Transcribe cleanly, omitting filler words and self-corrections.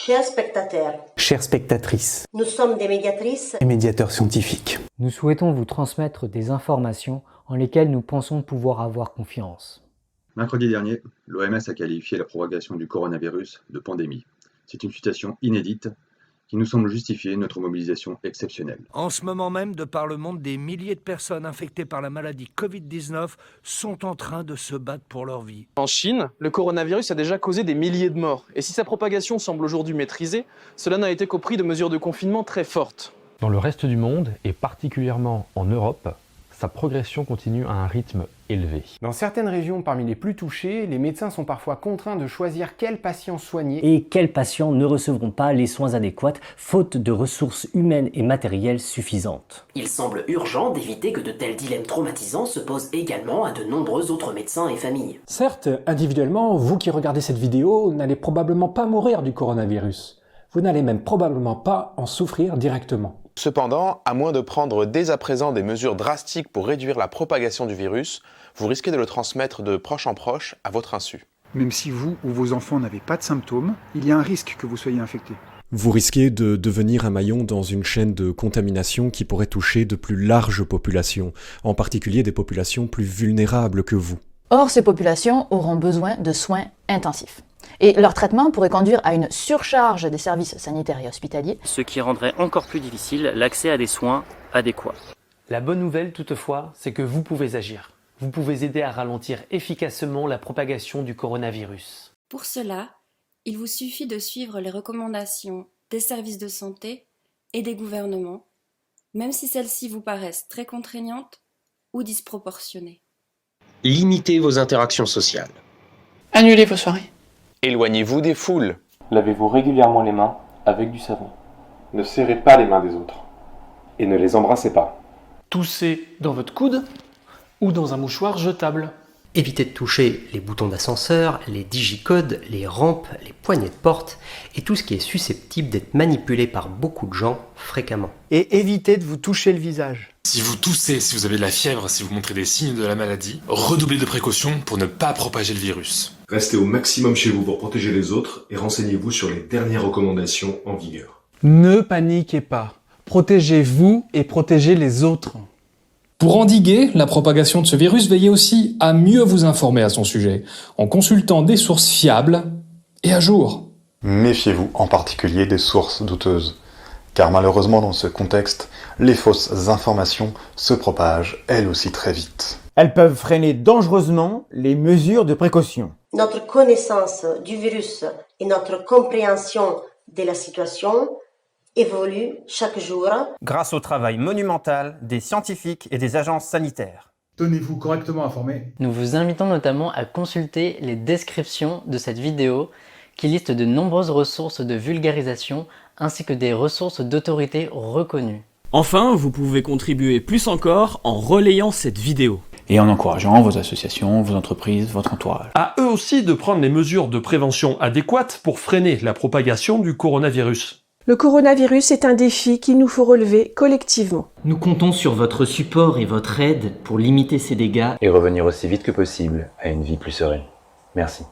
Chers spectateurs, chères spectatrices, nous sommes des médiatrices et médiateurs scientifiques. Nous souhaitons vous transmettre des informations en lesquelles nous pensons pouvoir avoir confiance. Mercredi dernier, l'OMS a qualifié la propagation du coronavirus de pandémie. C'est une situation inédite qui nous semble justifier notre mobilisation exceptionnelle. En ce moment même, de par le monde, des milliers de personnes infectées par la maladie Covid-19 sont en train de se battre pour leur vie. En Chine, le coronavirus a déjà causé des milliers de morts. Et si sa propagation semble aujourd'hui maîtrisée, cela n'a été qu'au prix de mesures de confinement très fortes. Dans le reste du monde, et particulièrement en Europe, sa progression continue à un rythme élevé. Dans certaines régions parmi les plus touchées, les médecins sont parfois contraints de choisir quels patients soigner Et quels patients ne recevront pas les soins adéquats, faute de ressources humaines et matérielles suffisantes. Il semble urgent d'éviter que de tels dilemmes traumatisants se posent également à de nombreux autres médecins et familles. Certes, individuellement, vous qui regardez cette vidéo n'allez probablement pas mourir du coronavirus. Vous n'allez même probablement pas en souffrir directement. Cependant, à moins de prendre dès à présent des mesures drastiques pour réduire la propagation du virus, vous risquez de le transmettre de proche en proche à votre insu. Même si vous ou vos enfants n'avez pas de symptômes, il y a un risque que vous soyez infecté. Vous risquez de devenir un maillon dans une chaîne de contamination qui pourrait toucher de plus larges populations, en particulier des populations plus vulnérables que vous. Or, ces populations auront besoin de soins intensifs. Et leur traitement pourrait conduire à une surcharge des services sanitaires et hospitaliers, ce qui rendrait encore plus difficile l'accès à des soins adéquats. La bonne nouvelle toutefois, c'est que vous pouvez agir. Vous pouvez aider à ralentir efficacement la propagation du coronavirus. Pour cela, il vous suffit de suivre les recommandations des services de santé et des gouvernements, même si celles-ci vous paraissent très contraignantes ou disproportionnées. Limitez vos interactions sociales. Annulez vos soirées. Éloignez-vous des foules. Lavez-vous régulièrement les mains avec du savon. Ne serrez pas les mains des autres. Et ne les embrassez pas. Toussez dans votre coude ou dans un mouchoir jetable. Évitez de toucher les boutons d'ascenseur, les digicodes, les rampes, les poignées de porte et tout ce qui est susceptible d'être manipulé par beaucoup de gens fréquemment. Et évitez de vous toucher le visage. Si vous toussez, si vous avez de la fièvre, si vous montrez des signes de la maladie, redoublez de précautions pour ne pas propager le virus. Restez au maximum chez vous pour protéger les autres et renseignez-vous sur les dernières recommandations en vigueur. Ne paniquez pas. Protégez-vous et protégez les autres. Pour endiguer la propagation de ce virus, veillez aussi à mieux vous informer à son sujet, en consultant des sources fiables et à jour. Méfiez-vous en particulier des sources douteuses, car malheureusement dans ce contexte, les fausses informations se propagent elles aussi très vite. Elles peuvent freiner dangereusement les mesures de précaution. Notre connaissance du virus et notre compréhension de la situation évolue chaque jour grâce au travail monumental des scientifiques et des agences sanitaires. Tenez-vous correctement informés. Nous vous invitons notamment à consulter les descriptions de cette vidéo qui listent de nombreuses ressources de vulgarisation ainsi que des ressources d'autorités reconnues. Enfin, vous pouvez contribuer plus encore en relayant cette vidéo. Et en encourageant vos associations, vos entreprises, votre entourage. À eux aussi de prendre les mesures de prévention adéquates pour freiner la propagation du coronavirus. Le coronavirus est un défi qu'il nous faut relever collectivement. Nous comptons sur votre support et votre aide pour limiter ces dégâts et revenir aussi vite que possible à une vie plus sereine. Merci.